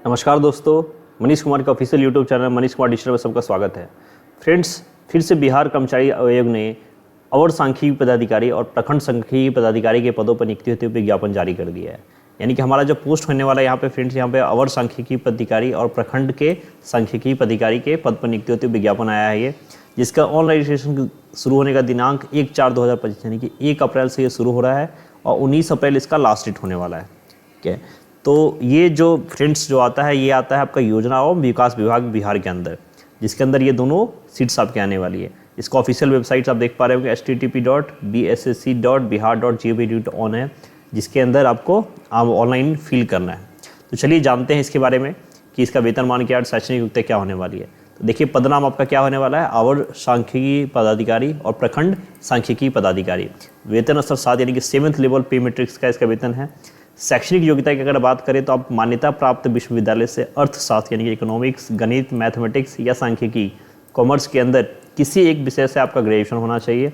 नमस्कार दोस्तों, मनीष कुमार का official YouTube channel Manish Kumar digital में सबका स्वागत है। फ्रेंड्स, फिर से बिहार कर्मचारी आयोग ने अवर सांख्यिकी पदाधिकारी और प्रखंड सांख्यिकी पदाधिकारी के पदों पर नियुक्ति हेतु विज्ञापन जारी कर दिया है। यानी कि हमारा जो पोस्ट होने वाला है यहाँ पे फ्रेंड्स, यहाँ पे अवर सांख्यिकी पदाधिकारी और प्रखंड के सांख्यिकी पदाधिकारी के पद पर नियुक्ति हेतु विज्ञापन आया है ये, जिसका ऑनलाइन रजिस्ट्रेशन शुरू होने का दिनांक 1/4/2025 यानी कि 1 अप्रैल से ये शुरू हो रहा है और 19 अप्रैल इसका लास्ट डेट होने वाला है। ठीक है, तो ये जो फ्रेंड्स जो आता है, ये आता है आपका योजना एवं विकास विभाग बिहार के अंदर, जिसके अंदर ये दोनों सीट्स आपके आने वाली है। इसका ऑफिशियल वेबसाइट आप देख पा रहे होंगे http.bssc.bihar.gov.in है, जिसके अंदर आपको ऑनलाइन फिल करना है। तो चलिए जानते हैं इसके बारे में कि इसका वेतनमान क्या, शैक्षणिक योग्यता क्या होने वाली है। तो देखिए, पदनाम आपका क्या होने वाला है, अवर सांख्यिकी पदाधिकारी और प्रखंड सांख्यिकी पदाधिकारी। वेतन स्तर 7 यानी कि 7th लेवल पे मैट्रिक्स का इसका वेतन है। शैक्षणिक योग्यता की अगर बात करें तो आप मान्यता प्राप्त विश्वविद्यालय से अर्थशास्त्र यानी कि इकोनॉमिक्स, गणित, मैथमेटिक्स या सांख्यिकी कॉमर्स के अंदर किसी एक विषय से आपका ग्रेजुएशन होना चाहिए।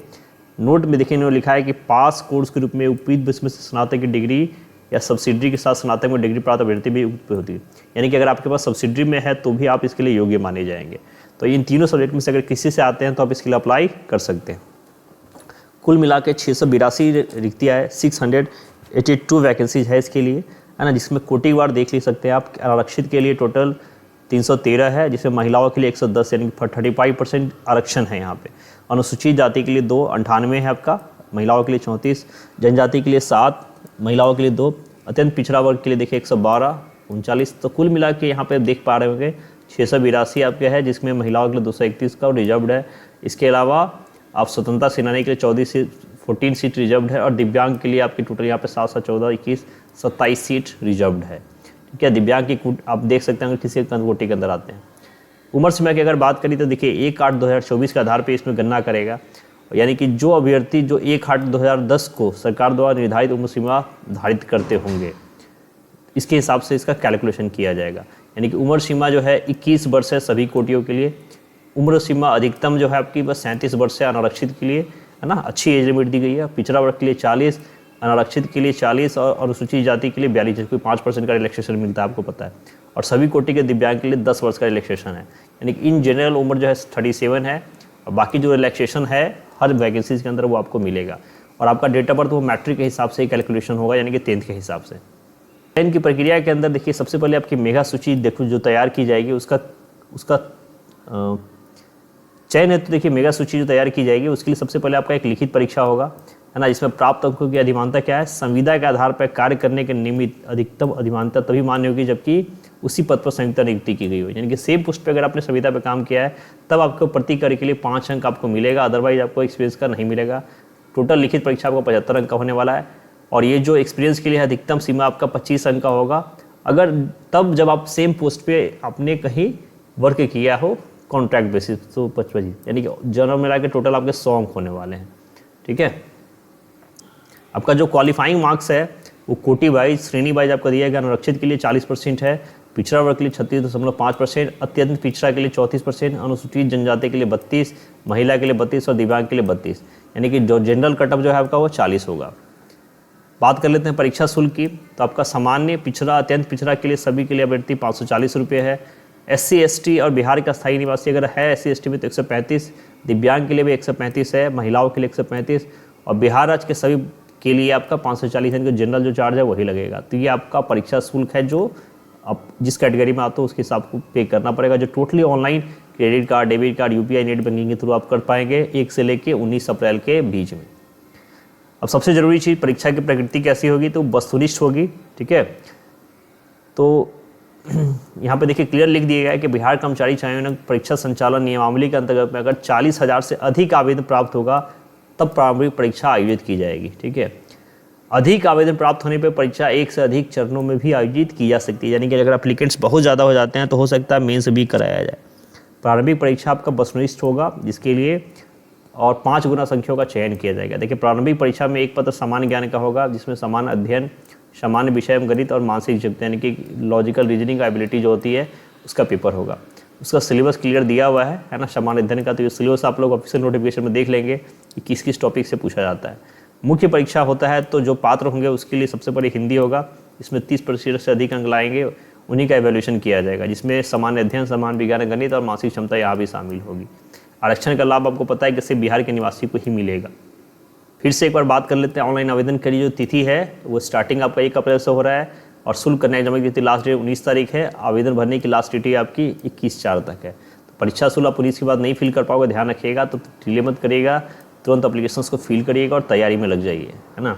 नोट में देखिए, इन्होंने लिखा है कि पास कोर्स के रूप में उपयुक्त विषय में स्नातक की डिग्री या सब्सिडरी के साथ स्नातक में डिग्री प्राप्त अभ्यर्थी भी उपयुक्त होती है। यानी कि अगर आपके पास सब्सिडरी में है तो भी आप इसके लिए योग्य माने जाएंगे। तो इन तीनों सब्जेक्ट में से अगर किसी से आते हैं तो आप इसके लिए अप्लाई कर सकते हैं। कुल मिला के 682 रिक्तियाँ है, 682 वैकेंसीज है इसके लिए, है ना, जिसमें कोटिवार देख ले सकते हैं आप। आरक्षित के लिए टोटल 313 है, जिसमें महिलाओं के लिए 110 यानी कि 35% आरक्षण है यहाँ पे। अनुसूचित जाति के लिए 2, 98 है आपका, महिलाओं के लिए 34, जनजाति के लिए 7, महिलाओं के लिए 2, अत्यंत पिछड़ा वर्ग के लिए देखिए 112, 39। तो कुल मिला के यहाँ पे देख पा रहे होंगे 682 आपके है, जिसमें महिलाओं के लिए 231 का रिजर्व्ड है। इसके अलावा आप स्वतंत्रता सेनानी के लिए 14 सीट रिजर्व्ड है और दिव्यांग के लिए आपकी टोटल यहाँ पे 7, 14, 21, 27 सीट रिजर्व्ड है। ठीक है, दिव्यांग की आप देख सकते हैं किसी कोटि के अंदर आते हैं। उम्र सीमा की अगर बात करी तो देखिए 1/8/2024 के आधार पे इसमें गणना करेगा, यानी कि जो अभ्यर्थी जो 1/8/2010 को सरकार द्वारा निर्धारित उम्र सीमा धारित करते होंगे, इसके हिसाब से इसका कैलकुलेशन किया जाएगा। यानी कि उम्र सीमा जो है 21 वर्ष है सभी कोटियों के लिए। उम्र सीमा अधिकतम जो है आपकी बस 37 वर्ष है अनारक्षित के लिए, है ना, अच्छी एज लिमिट दी गई है। पिछड़ा वर्ग के लिए 40, अनारक्षित के लिए 40 और अनुसूचित जाति के लिए 42, जिसको 5% का रिलैक्सेशन मिलता है, आपको पता है। और सभी कोटि के दिव्यांग के लिए 10 वर्ष का रिलैक्सेशन है। यानी कि इन जनरल उम्र जो है 37 है और बाकी जो रिलैक्सेशन है हर वैकेंसीज के अंदर वो आपको मिलेगा। और आपका डेट ऑफ बर्थ वो मैट्रिक के हिसाब से ही कैलकुलेशन होगा, यानी कि 10th के हिसाब से। चयन की प्रक्रिया के अंदर देखिए, सबसे पहले आपकी मेगा सूची देखो जो तैयार की जाएगी, उसका चयन है। तो देखिए, मेगा सूची जो तैयार की जाएगी उसके लिए सबसे पहले आपका एक लिखित परीक्षा होगा, है ना, जिसमें प्राप्त अंकों की अधिमानता क्या है, संविदा के आधार पर कार्य करने के निमित्त अधिकतम अधिमानता तभी मान्य होगी जबकि उसी पद पर संविदा नियुक्ति की गई हो। यानी कि सेम पोस्ट पे अगर आपने संविदा पे काम किया है तब आपको प्रति कार्य के लिए 5 अंक आपको मिलेगा, अदरवाइज आपको एक्सपीरियंस का नहीं मिलेगा। टोटल लिखित परीक्षा आपको 75 अंक का होने वाला है और ये जो एक्सपीरियंस के लिए अधिकतम सीमा आपका 25 अंक का होगा, अगर तब जब आप सेम पोस्ट पे आपने कहीं वर्क किया हो कॉन्ट्रैक्ट बेसिस, तो 55, यानी कि जनरल मिला के टोटल आपके 100 अंक होने वाले हैं। ठीक है, आपका जो क्वालिफाइंग मार्क्स है वो कोटि वाइज, श्रेणी वाइज आपका दिया गया। अनारक्षित के लिए 40% है, पिछड़ा वर्ग के लिए 36.5%, अत्यंत पिछड़ा के लिए 34%, अनुसूचित जनजाति के लिए 32, महिला के लिए 32 और दिव्यांग के लिए 32। यानी कि जो जनरल कटअप जो है आपका वो 40 होगा। बात कर लेते हैं परीक्षा शुल्क की। तो आपका सामान्य पिछड़ा, अत्यंत पिछड़ा के लिए सभी के लिए अभ्यर्थी 540 रुपये है। SC ST और बिहार का स्थायी निवासी अगर है SC ST में तो 135, दिव्यांग के लिए भी 135 है, महिलाओं के लिए 135 और बिहार राज्य के सभी के लिए आपका 540 है। जनरल जो चार्ज है वही लगेगा। तो ये आपका परीक्षा शुल्क है, जो आप जिस कैटेगरी में आते हो उसके हिसाब को पे करना पड़ेगा, जो totally online credit card, debit card, UPI net banking के थ्रू आप कर पाएंगे 1 से लेके 19 अप्रैल के बीच में। अब सबसे ज़रूरी चीज़, परीक्षा की प्रकृति कैसी होगी, तो वस्तुनिष्ठ होगी। ठीक है, तो यहाँ पे देखिए क्लियर लिख दिया गया है कि बिहार कर्मचारी चयन परीक्षा संचालन नियमावली के अंतर्गत में अगर 40,000 से अधिक आवेदन प्राप्त होगा तब प्रारंभिक परीक्षा आयोजित की जाएगी। ठीक है, अधिक आवेदन प्राप्त होने पर परीक्षा 1 से अधिक चरणों में भी आयोजित की जा सकती है। यानी कि अगर एप्लीकेंट्स बहुत ज़्यादा हो जाते हैं तो हो सकता है मेंस भी कराया जाए। प्रारंभिक परीक्षा आपका वस्तुनिष्ठ होगा, जिसके लिए और 5 गुना संख्याओं का चयन किया जाएगा। देखिए, प्रारंभिक परीक्षा में एक पत्र सामान्य ज्ञान का होगा, जिसमें सामान्य अध्ययन, सामान्य विषय में गणित और मानसिक योग्यता यानी कि लॉजिकल रीजनिंग एबिलिटी जो होती है उसका पेपर होगा। उसका सिलेबस क्लियर दिया हुआ है ना, सामान्य अध्ययन का। तो ये सिलेबस आप लोग ऑफिशियल नोटिफिकेशन में देख लेंगे कि किस किस टॉपिक से पूछा जाता है। मुख्य परीक्षा होता है तो जो पात्र होंगे उसके लिए सबसे पहले हिंदी होगा, इसमें 30% से अधिक अंक लाएंगे उन्हीं का एवेल्यूशन किया जाएगा, जिसमें सामान्य अध्ययन, सामान्य विज्ञान, गणित और मानसिक क्षमता यहाँ भी शामिल होगी। आरक्षण का लाभ आपको पता है कि सिर्फ बिहार के निवासी को ही मिलेगा। फिर से एक बार बात कर लेते हैं, ऑनलाइन आवेदन की जो तिथि है वो स्टार्टिंग आपका 1 अप्रैल से हो रहा है और शुल्क करने जमा की तिथि लास्ट डेट 19 तारीख है। आवेदन भरने की लास्ट डेट आपकी 21/4 तक है। तो परीक्षा शुल्क आप 19 के बाद नहीं फिल कर पाओगे, ध्यान रखिएगा। तो डिले मत करिएगा, तुरंत अप्लीकेशंस को फिल करिएगा और तैयारी में लग जाइए, है ना।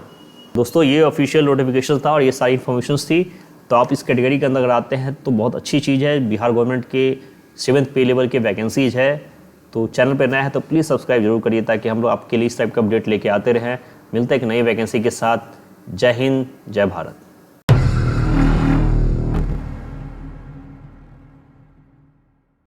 दोस्तों ये ऑफिशियल नोटिफिकेशन था और ये सारी इन्फॉर्मेशंस थी। तो आप इस कैटेगरी के अंदर अगर आते हैं तो बहुत अच्छी चीज़ है। बिहार गवर्नमेंट के 7th पे लेवल के वैकेंसीज है। तो चैनल पर नया है तो प्लीज़ सब्सक्राइब जरूर करिए, ताकि हम लोग आपके लिए इस टाइप का अपडेट लेके आते रहें। मिलते हैं एक नई वैकेंसी के साथ। जय हिंद, जय भारत।